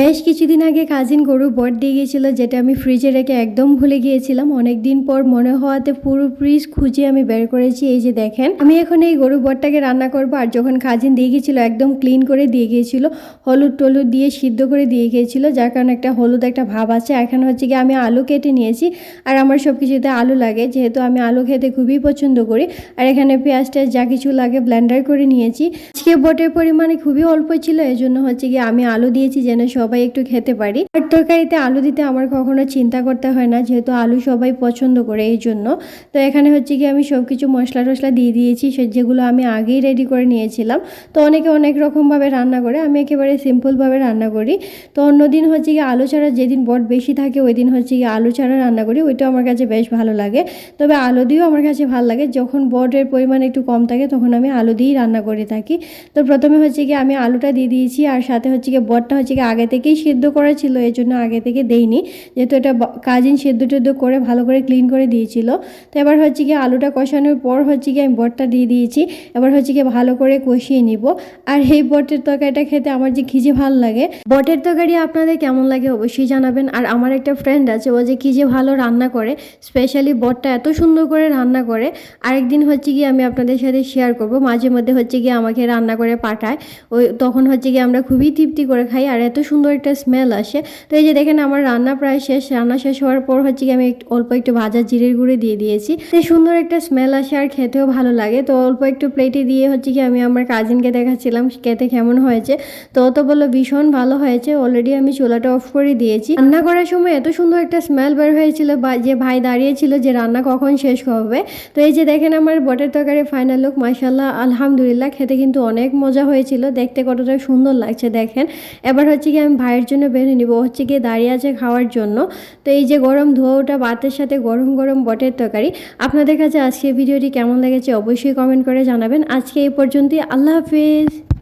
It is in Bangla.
বেশ কিছুদিন আগে কাজিন গরু বট দিয়ে গিয়েছিল, যেটা আমি ফ্রিজে রেখে একদম ভুলে গিয়েছিলাম। অনেক দিন পর মনে হওয়াতে পুরো ফ্রিজ খুঁজে আমি বের করেছি। এই যে দেখেন, আমি এখন এই গরু বটটাকে রান্না করব। আর যখন কাজিন দিয়ে গিয়েছিল একদম ক্লিন করে দিয়ে গিয়েছিল, হলুদ টলুদ দিয়ে সিদ্ধ করে দিয়ে গিয়েছিল, যার কারণে একটা হলুদ একটা ভাব আছে। এখন হচ্ছে কি আমি আলু কেটে নিয়েছি, আর আমার সব কিছুতে আলু লাগে, যেহেতু আমি আলু খেতে খুবই পছন্দ করি। আর এখানে পেঁয়াজ টেয়াজ যা কিছু লাগে ব্লেন্ডার করে নিয়েছি। আজকে বটের পরিমাণে খুবই অল্প ছিল, এজন্য হচ্ছে কি আমি আলু দিয়েছি যেন সবাই একটু খেতে পারি। আর তরকারিতে আলু দিতে আমার কখনো চিন্তা করতে হয় না, যেহেতু আলু সবাই পছন্দ করে এই জন্য। তো এখানে হচ্ছে কি আমি সব কিছু মশলা টশলা দিয়ে দিয়েছি, যেগুলো আমি আগেই রেডি করে নিয়েছিলাম। তো অনেকে অনেক রকমভাবে রান্না করে, আমি একেবারে সিম্পলভাবে রান্না করি। তো অন্যদিন হচ্ছে কি আলু ছাড়া, যেদিন বট বেশি থাকে ওই দিন হচ্ছে কি আলু ছাড়া রান্না করি, ওইটাও আমার কাছে বেশ ভালো লাগে। তবে আলু দিয়েও আমার কাছে ভালো লাগে। যখন বটের পরিমাণ একটু কম থাকে তখন আমি আলু দিয়েই রান্না করে থাকি। তো প্রথমে হচ্ছে কি আমি আলুটা দিয়ে দিয়েছি, আর সাথে হচ্ছে কি বটটা হচ্ছে কি আগে থেকেই সিদ্ধ করা ছিল, এই জন্য আগে থেকে দেইনি, যেহেতু এটা কাজিন সিদ্ধ টেদ্ধ করে ভালো করে ক্লিন করে দিয়েছিল। তো এবার হচ্ছে কি আলুটা কষানোর পর হচ্ছে কি আমি বটটা দিয়ে দিয়েছি। এবার হচ্ছে কি ভালো করে কষিয়ে নিব। আর এই বটের তরকারিটা খেতে আমার যে কি যে ভালো লাগে। বটের তরকারি আপনাদের কেমন লাগে অবশ্যই জানাবেন। আর আমার একটা ফ্রেন্ড আছে, ও যে কি যে ভালো রান্না করে, স্পেশালি বটটা এত সুন্দর করে রান্না করে। আরেকদিন হচ্ছে কি আমি আপনাদের সাথে শেয়ার করব। মাঝে মধ্যে হচ্ছে কি আমাকে রান্না করে পাঠায়, ওই তখন হচ্ছে কি আমরা খুবই তৃপ্তি করে খাই, আর এত সুন্দর একটা স্মেল আসে। তো এই যে দেখেন আমার রান্না প্রায় শেষ। রান্না শেষ হওয়ার পর হচ্ছে কি আমি অল্প একটু ভাজা জিরের গুঁড়ো দিয়ে দিয়েছি। তো সুন্দর একটা স্মেল আসে আর খেতেও ভালো লাগে। তো অল্প একটু প্লেটে দিয়ে হচ্ছে কি আমি আমার কাজিনকে দেখাচ্ছিলাম খেতে কেমন হয়েছে। তো ও তো বললো ভীষণ ভালো হয়েছে। অলরেডি আমি চুলাটা অফ করে দিয়েছি। রান্না করার সময় এত সুন্দর একটা স্মেল বের হয়েছিল, যে ভাই দাঁড়িয়েছিল যে রান্না কখন শেষ হবে। তো এই যে দেখেন আমার বটের তরকারি ফাইনাল লুক, মাশাআল্লাহ আলহামদুলিল্লাহ। খেতে কিন্তু অনেক মজা হয়েছিল, দেখতে কতটা সুন্দর লাগছে দেখেন। এবার হচ্ছে কি আমি ভাইয়ের জন্য বেড়ে নিব, হচ্ছে গিয়ে দাঁড়িয়ে আছে খাওয়ার জন্য। তো এই যে গরম ধোয়াটা ভাতের সাথে গরম গরম বটের তরকারি। আপনাদের কাছে আজকে ভিডিওটি কেমন লেগেছে অবশ্যই কমেন্ট করে জানাবেন। আজকে এই পর্যন্তই, আল্লাহ হাফিজ।